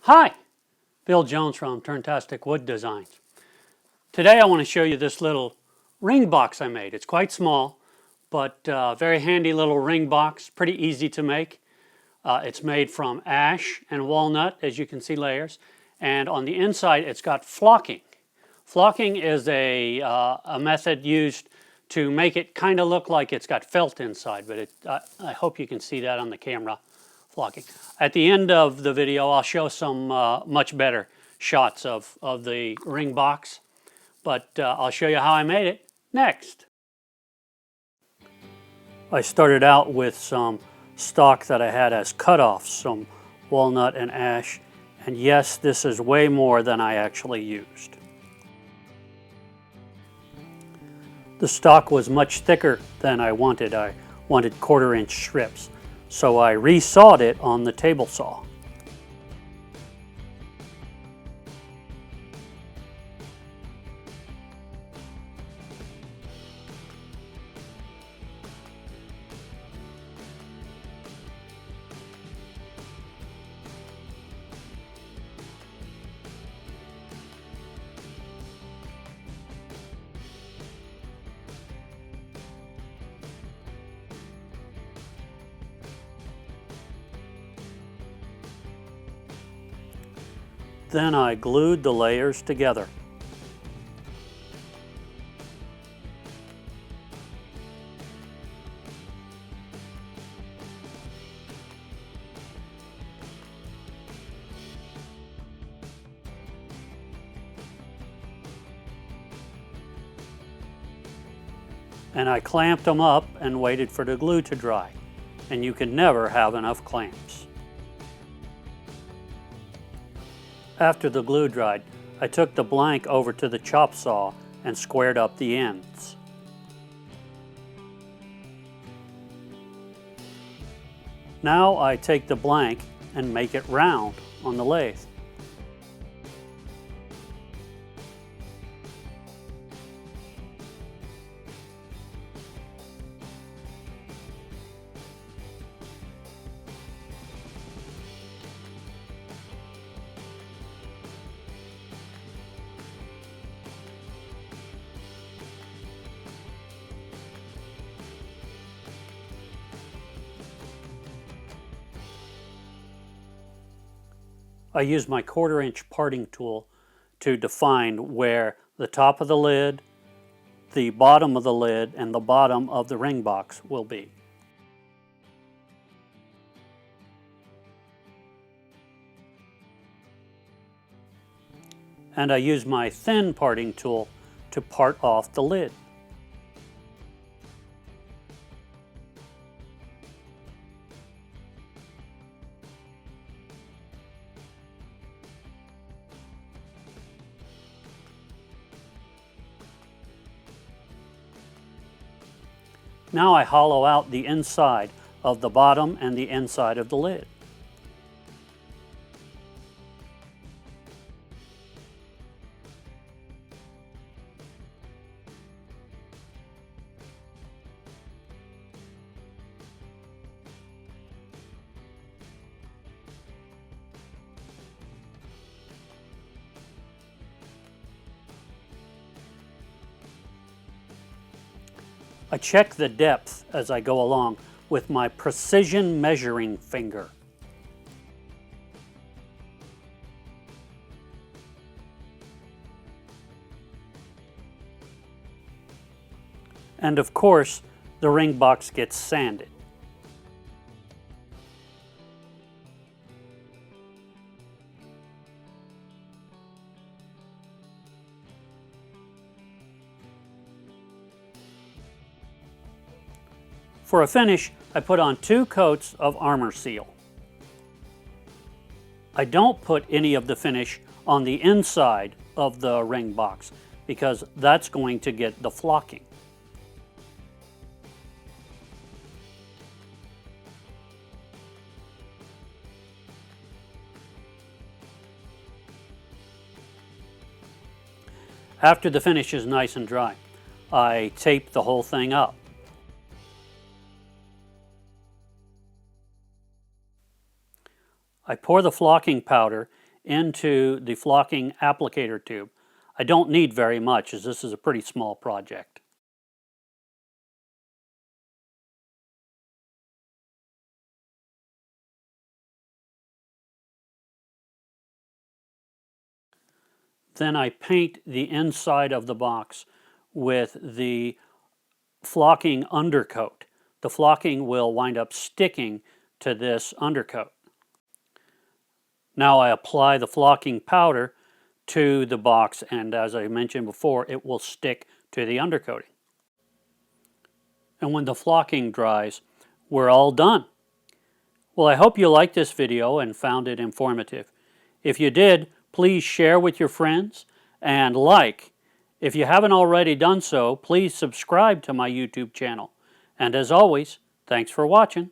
Hi, Bill Jones from Turntastic Wood Designs. Today I want to show you this little ring box I made. It's quite small, but very handy little ring box, pretty easy to make. It's made from ash and walnut, as you can see layers, and on the inside it's got flocking. Flocking is a method used to make it kind of look like it's got felt inside, but I hope you can see that on the camera. Flocking. At the end of the video, I'll show some much better shots of the ring box, but I'll show you how I made it next. I started out with some stock that I had as cutoffs, some walnut and ash, and yes, this is way more than I actually used. The stock was much thicker than I wanted. I wanted 1/4 inch strips. So I resawed it on the table saw. Then I glued the layers together. And I clamped them up and waited for the glue to dry. And you can never have enough clamps. After the glue dried, I took the blank over to the chop saw and squared up the ends. Now I take the blank and make it round on the lathe. I use my 1/4 inch parting tool to define where the top of the lid, the bottom of the lid, and the bottom of the ring box will be. And I use my thin parting tool to part off the lid. Now I hollow out the inside of the bottom and the inside of the lid. I check the depth as I go along with my precision measuring finger. And of course, the ring box gets sanded. For a finish, I put on 2 coats of armor seal. I don't put any of the finish on the inside of the ring box because that's going to get the flocking. After the finish is nice and dry, I tape the whole thing up. I pour the flocking powder into the flocking applicator tube. I don't need very much as this is a pretty small project. Then I paint the inside of the box with the flocking undercoat. The flocking will wind up sticking to this undercoat. Now I apply the flocking powder to the box, and as I mentioned before, it will stick to the undercoating. And when the flocking dries, we're all done. Well, I hope you liked this video and found it informative. If you did, please share with your friends and like. If you haven't already done so, please subscribe to my YouTube channel. And as always, thanks for watching.